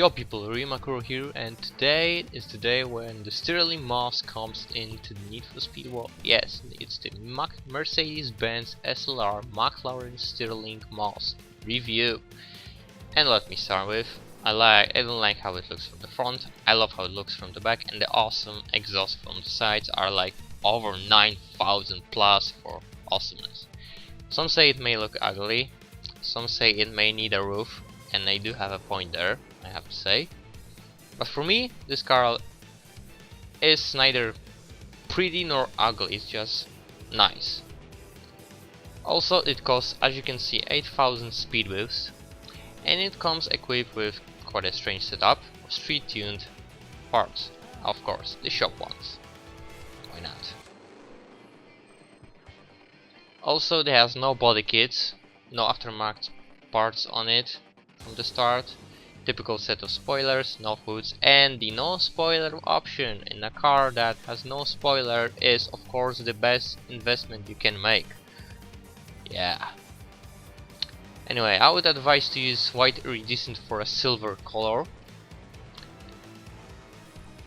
Yo people, Makkuro here, and today is the day when the Stirling Moss comes into the Need for Speed world. Yes, it's the Mercedes-Benz SLR McLaren Stirling Moss review. And let me start with, I don't like how it looks from the front, I love how it looks from the back, and the awesome exhaust from the sides are like over 9,000 plus for awesomeness. Some say it may look ugly, some say it may need a roof, and I do have a point there, I have to say. But for me, this car is neither pretty nor ugly, it's just nice. Also, it costs, as you can see, 8,000 speed boost, and it comes equipped with quite a strange setup of street tuned parts. Of course, the shop ones. Why not? Also, it has no body kits, no aftermarket parts on it from the start, typical set of spoilers, no hoods, and the no spoiler option in a car that has no spoiler is of course the best investment you can make. Yeah. Anyway, I would advise to use white iridescent for a silver color,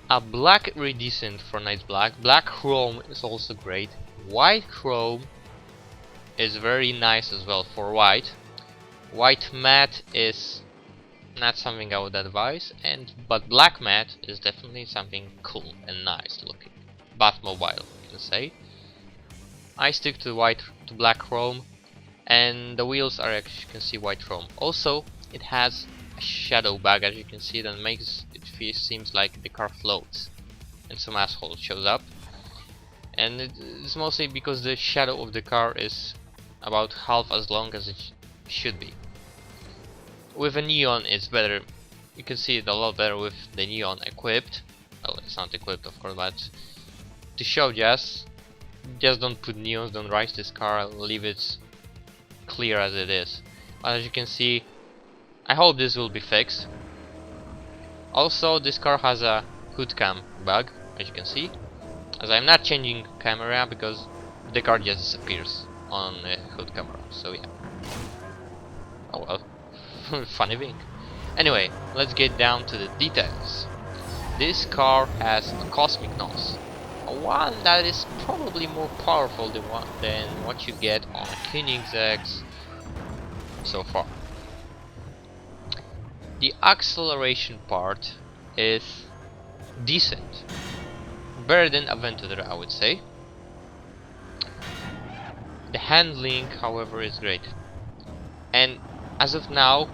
a black iridescent for nice black, black chrome is also great, white chrome is very nice as well for white. White matte is not something I would advise, but black matte is definitely something cool and nice looking. Batmobile, you can say. I stick to black chrome, and the wheels are, as you can see, white chrome. Also, it has a shadow bag, as you can see, that makes it seems like the car floats, and some asshole shows up. And it's mostly because the shadow of the car is about half as long as it should be. With a neon it's better, you can see it a lot better with the neon equipped. Well, it's not equipped of course, but to show just don't put neons, don't rise this car, leave it clear as it is. But as you can see, I hope this will be fixed. Also, this car has a hood cam bug, as you can see, as I'm not changing camera because the car just disappears on the hood camera, so yeah. Oh well. Funny thing. Anyway, let's get down to the details. This car has a cosmic nose, one that is probably more powerful than what you get on a Koenigsegg so far. The acceleration part is decent, better than Aventador, I would say. The handling, however, is great, and as of now,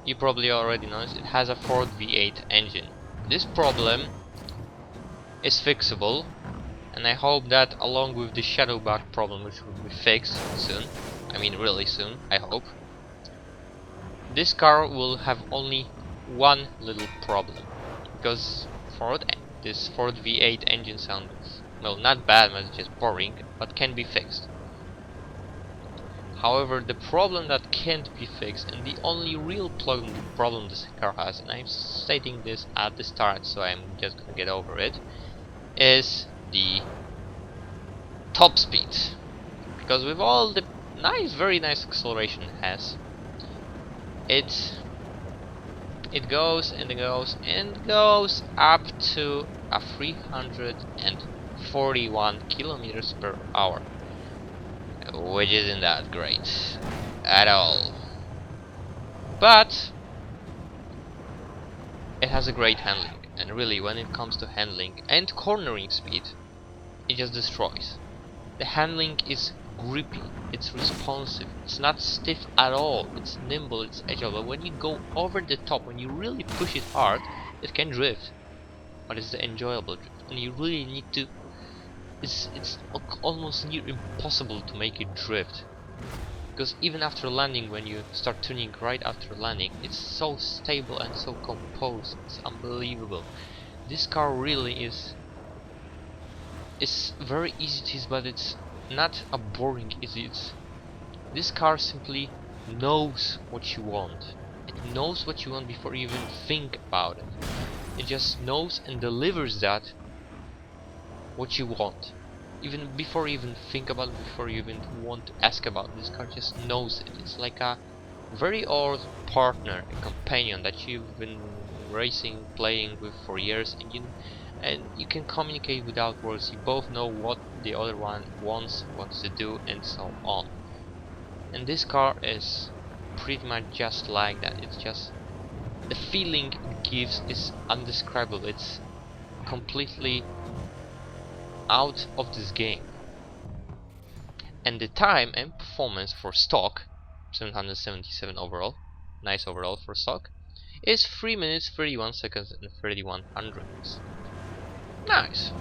you probably already noticed it has a Ford V8 engine. This problem is fixable, and I hope that along with the shadow bug problem, which will be fixed soon, I mean really soon, I hope, this car will have only one little problem, because this Ford V8 engine sounds, well, not bad, but it's just boring, but can be fixed. However, the problem that can't be fixed, and the only real problem this car has, and I'm stating this at the start, so I'm just gonna get over it, is the top speed. Because with all the very nice acceleration it has, it goes and goes and goes up to a 341 kilometers per hour. Which isn't that great at all, but it has a great handling, and really when it comes to handling and cornering speed, it just destroys. The handling is grippy, it's responsive, it's not stiff at all, it's nimble, it's agile, but when you go over the top, when you really push it hard, it can drift, but it's the enjoyable drift, and you really need to. It's almost near impossible to make it drift, because even after landing, when you start tuning right after landing, it's so stable and so composed, it's unbelievable. This car really is very easy to use, but it's not a boring easy. This car simply knows what you want. It knows what you want before you even think about it. It just knows and delivers that what you want, even before you even think about it, before you even want to ask about it. This car just knows it. It's like a very old partner, a companion that you've been racing, playing with for years, and you can communicate without words. You both know what the other one wants to do, and so on. And this car is pretty much just like that. It's just the feeling it gives is undescribable. It's completely out of this game. And the time and performance for stock, 777 overall, nice overall for stock, is 3 minutes 31 seconds and 31 hundredths. Nice.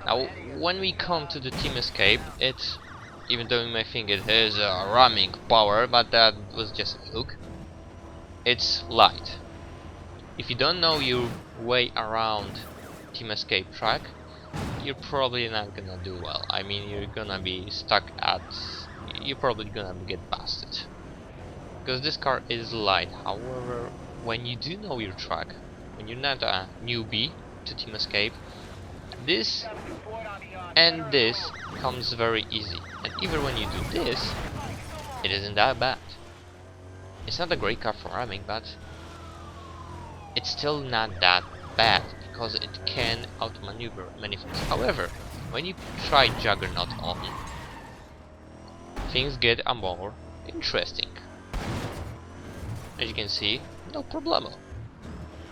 Now when we come to the Team Escape, it's, even though you may think it has a ramming power, but that was just a fluke, it's light. If you don't know your way around Team Escape track, you're probably not gonna do well. I mean, you're gonna be stuck at... you're probably gonna get busted. Because this car is light. However, when you do know your track, when you're not a newbie to Team Escape, this and this comes very easy. And even when you do this, it isn't that bad. It's not a great car for ramming, but it's still not that bad, because it can outmaneuver many things. However, when you try Juggernaut on, things get a more interesting. As you can see, no problemo.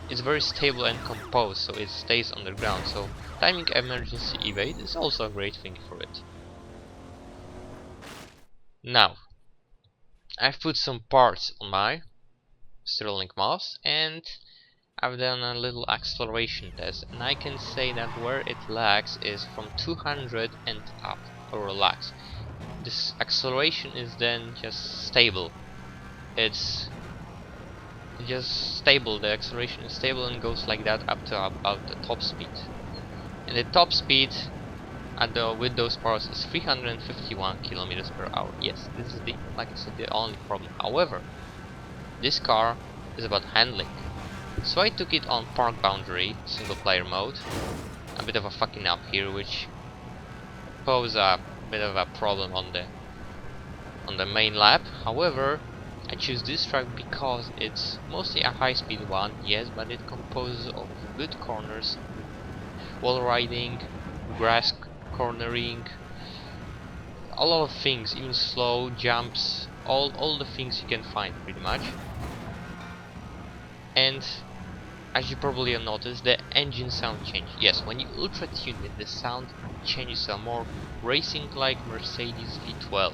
It's very stable and composed, so it stays on the ground, so timing emergency evade is also a great thing for it. Now, I've put some parts on my Stirling Moss, and I've done a little acceleration test, and I can say that where it lags is from 200 and up, or lags. This acceleration is then just stable. It's just stable, the acceleration is stable and goes like that up to about the top speed. And the top speed with those powers is 351 kilometers per hour. Yes, this is the, like I said, the only problem. However, this car is about handling. So I took it on park boundary, single player mode. A bit of a fucking up here, which poses a bit of a problem on the main lap. However, I choose this track because it's mostly a high speed one, yes, but it composes of good corners, wall riding, grass cornering, a lot of things, even slow jumps, all the things you can find pretty much. And as you probably have noticed, the engine sound changed. Yes, when you ultra tune it, the sound changes a more racing like Mercedes V12.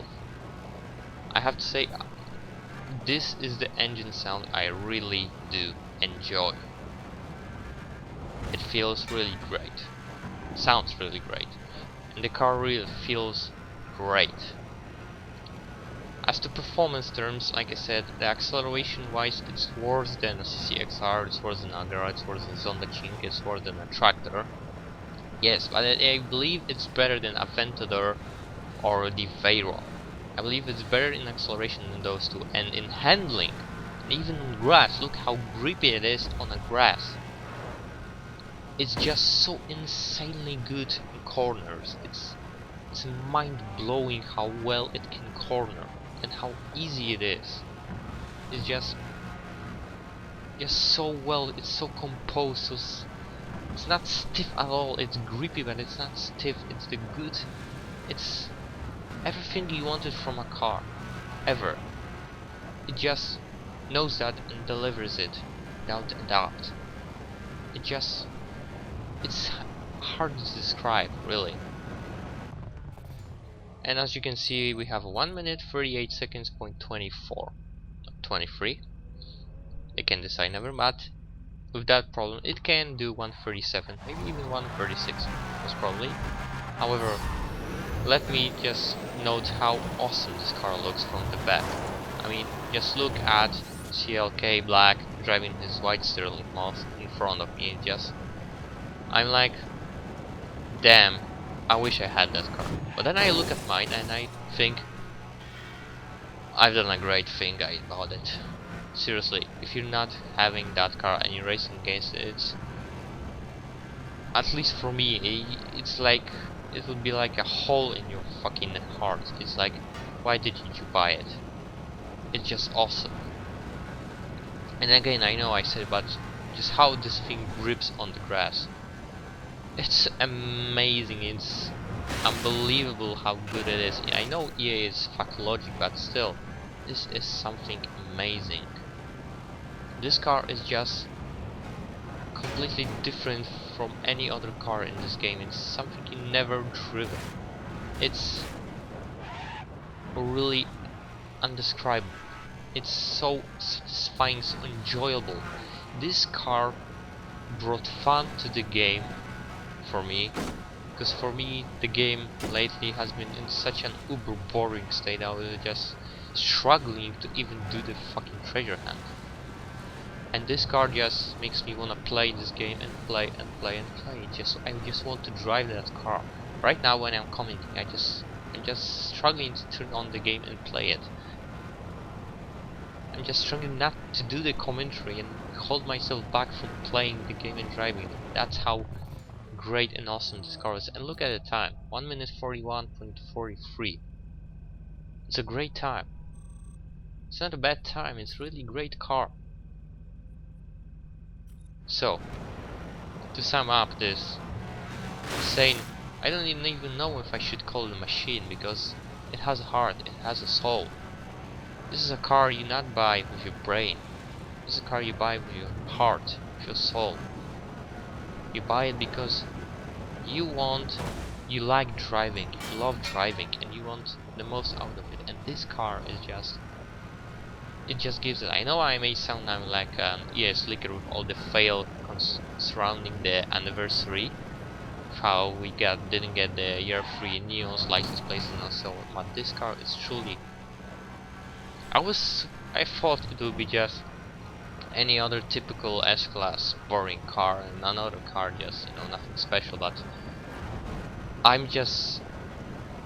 I have to say, this is the engine sound I really do enjoy. It feels really great, sounds really great, and the car really feels great. As to performance terms, like I said, the acceleration wise it's worse than a CCXR, it's worse than Agera, it's worse than Zonda King, it's worse than a Tractor. Yes, but I believe it's better than Aventador or the Veyron. I believe it's better in acceleration than those two, and in handling, and even on grass. Look how grippy it is on the grass. It's just so insanely good in corners. It's mind-blowing how well it can corner and how easy it is. It's just so well. It's so composed. So it's not stiff at all. It's grippy, but it's not stiff. It's the good. It's everything you wanted from a car, ever. It just knows that and delivers it without a doubt. It's hard to describe, really. And as you can see, we have 1 minute 38 seconds point 24, 23. It can decide never, but with that problem, it can do 137, maybe even 136, most probably. However, let me just note how awesome this car looks from the back. I mean, just look at CLK Black driving his white Stirling Moss in front of me. I'm like, damn, I wish I had that car. But then I look at mine and I think, I've done a great thing, I bought it. Seriously, if you're not having that car and you're racing against it, it's, at least for me, it's like, it would be like a hole in your fucking heart. It's like, why didn't you buy it? It's just awesome. And again, I know I said, but Just how this thing grips on the grass. It's amazing, it's unbelievable how good it is. I know EA is fuck logic, but still, this is something amazing. This car is just completely different from any other car in this game. It's something you never driven. It's really undescribable. It's so satisfying, so enjoyable. This car brought fun to the game for me, because for me the game lately has been in such an uber boring state. I was just struggling to even do the fucking treasure hunt, and this car just makes me wanna play this game and play and play and play. I just want to drive that car. Right now when I'm commenting, I'm just struggling to turn on the game and play it. I'm just struggling not to do the commentary and hold myself back from playing the game and driving it. That's how great and awesome this car is. And look at the time, 1 minute 41.43. It's a great time. It's not a bad time, it's really a great car. So, to sum up this, saying, I don't even know if I should call it a machine, because it has a heart, it has a soul. This is a car you not buy with your brain. This is a car you buy with your heart, with your soul. You buy it because you like driving, you love driving, and you want the most out of it. And this car is just, it just gives it. I know I may sound now like an EA slicker with all the fail surrounding the anniversary, how we didn't get the year 3 neons, license plates, and so on. But this car is truly. I thought it would be just any other typical S-Class boring car, and another car just, nothing special, but I'm just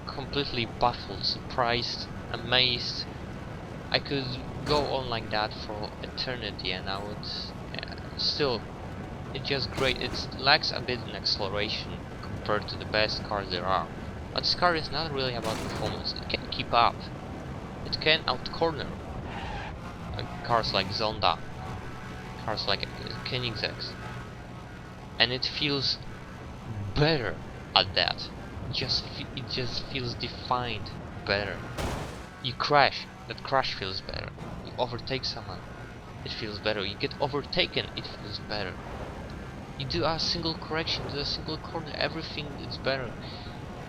completely baffled, surprised, amazed. I could go on like that for eternity and I would still, it's just great. It lacks a bit in acceleration compared to the best cars there are, but this car is not really about performance. It can keep up, it can outcorner cars like Zonda, cars like Koenigsegg, and it feels better at that. It just feels defined better. You crash, that crash feels better. You overtake someone, it feels better. You get overtaken, it feels better. You do a single correction, do a single corner, everything is better.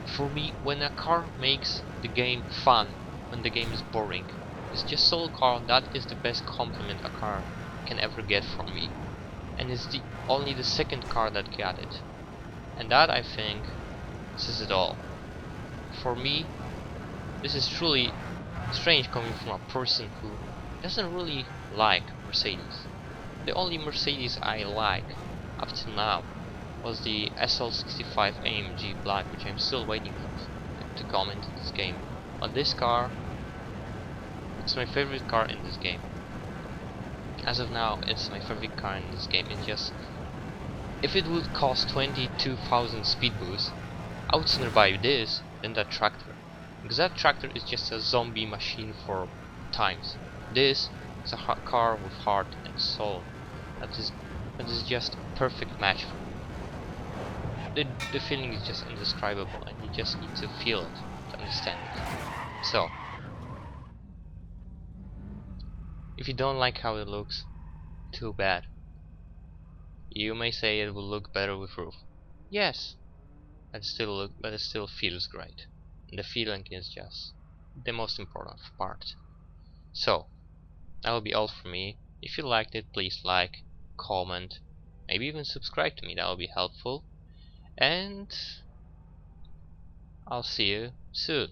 For me, when a car makes the game fun, when the game is boring, it's just solo car. That is the best compliment a car can ever get from me, and it's only the second car that got it, and that, I think, says it all. For me, this is truly strange coming from a person who doesn't really like Mercedes. The only Mercedes I like up to now was the SL65 AMG Black, which I'm still waiting to come into this game. But this car, it's my favorite car in this game. As of now, it's my favorite car in this game. It just, if it would cost 22,000 speed boost, I would sooner buy this than that tractor, because that tractor is just a zombie machine for times. This is a car with heart and soul. That is just a perfect match for me. The feeling is just indescribable, and you just need to feel it to understand it. So, if you don't like how it looks, too bad. You may say it will look better with roof. Yes, but it still feels great. And the feeling is just the most important part. So, that will be all for me. If you liked it, please like, comment, maybe even subscribe to me. That will be helpful. And I'll see you soon.